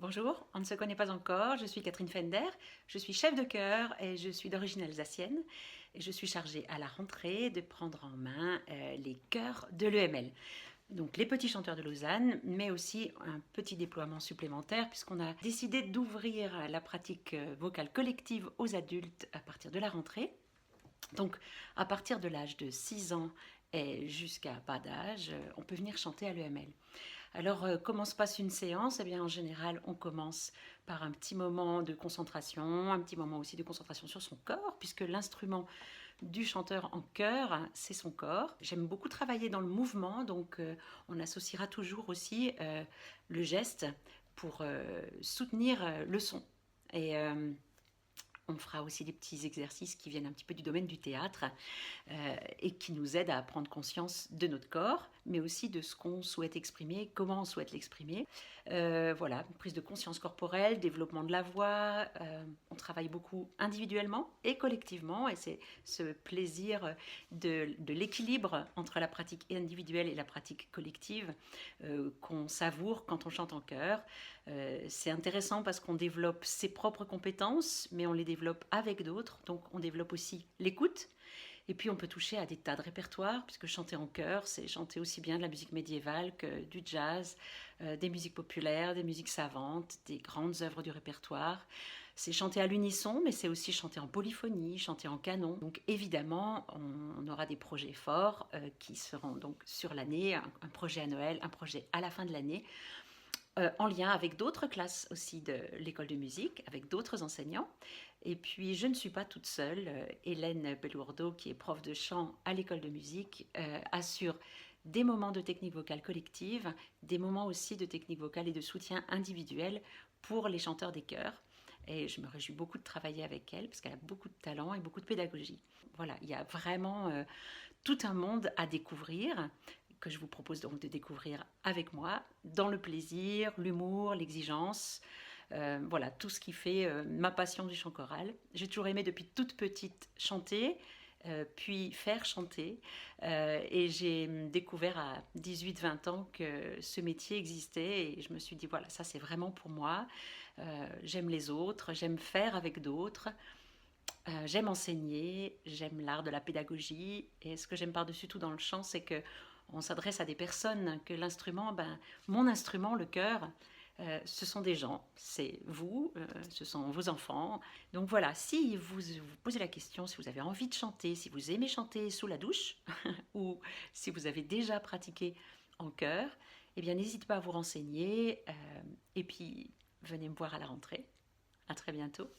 Bonjour, on ne se connaît pas encore, je suis Catherine Fender, je suis chef de chœur et je suis d'origine alsacienne et je suis chargée à la rentrée de prendre en main les chœurs de l'EML. Donc les petits chanteurs de Lausanne, mais aussi un petit déploiement supplémentaire puisqu'on a décidé d'ouvrir la pratique vocale collective aux adultes à partir de la rentrée. Donc à partir de l'âge de 6 ans et jusqu'à pas d'âge, on peut venir chanter à l'EML. Alors, comment se passe une séance? Eh bien, en général, on commence par un petit moment de concentration, un petit moment aussi de concentration sur son corps, puisque l'instrument du chanteur en chœur, c'est son corps. J'aime beaucoup travailler dans le mouvement, donc on associera toujours aussi le geste pour soutenir le son. Et on fera aussi des petits exercices qui viennent un petit peu du domaine du théâtre et qui nous aident à prendre conscience de notre corps, mais aussi de ce qu'on souhaite exprimer, comment on souhaite l'exprimer. Voilà, une prise de conscience corporelle, développement de la voix. On travaille beaucoup individuellement et collectivement, et c'est ce plaisir de l'équilibre entre la pratique individuelle et la pratique collective qu'on savoure quand on chante en chœur. C'est intéressant parce qu'on développe ses propres compétences, mais on les développe avec d'autres, donc on développe aussi l'écoute. Et puis on peut toucher à des tas de répertoires, puisque chanter en chœur, c'est chanter aussi bien de la musique médiévale que du jazz, des musiques populaires, des musiques savantes, des grandes œuvres du répertoire. C'est chanter à l'unisson, mais c'est aussi chanter en polyphonie, chanter en canon. Donc évidemment, on aura des projets forts qui seront donc sur l'année, un projet à Noël, un projet à la fin de l'année, en lien avec d'autres classes aussi de l'école de musique, avec d'autres enseignants. Et puis, je ne suis pas toute seule. Hélène Bellourdeau, qui est prof de chant à l'école de musique, assure des moments de technique vocale collective, des moments aussi de technique vocale et de soutien individuel pour les chanteurs des chœurs. Et je me réjouis beaucoup de travailler avec elle, parce qu'elle a beaucoup de talent et beaucoup de pédagogie. Voilà, il y a vraiment tout un monde à découvrir, que je vous propose donc de découvrir avec moi, dans le plaisir, l'humour, l'exigence, voilà, tout ce qui fait ma passion du chant choral. J'ai toujours aimé depuis toute petite chanter, puis faire chanter, et j'ai découvert à 18-20 ans que ce métier existait, et je me suis dit, voilà, ça c'est vraiment pour moi. J'aime les autres, j'aime faire avec d'autres. J'aime enseigner, j'aime l'art de la pédagogie, et ce que j'aime par-dessus tout dans le chant, c'est que on s'adresse à des personnes, que l'instrument, mon instrument, le chœur, ce sont des gens, c'est vous, ce sont vos enfants. Donc voilà, si vous posez la question, si vous avez envie de chanter, si vous aimez chanter sous la douche, ou si vous avez déjà pratiqué en chœur, eh bien n'hésitez pas à vous renseigner, et puis venez me voir à la rentrée. À très bientôt.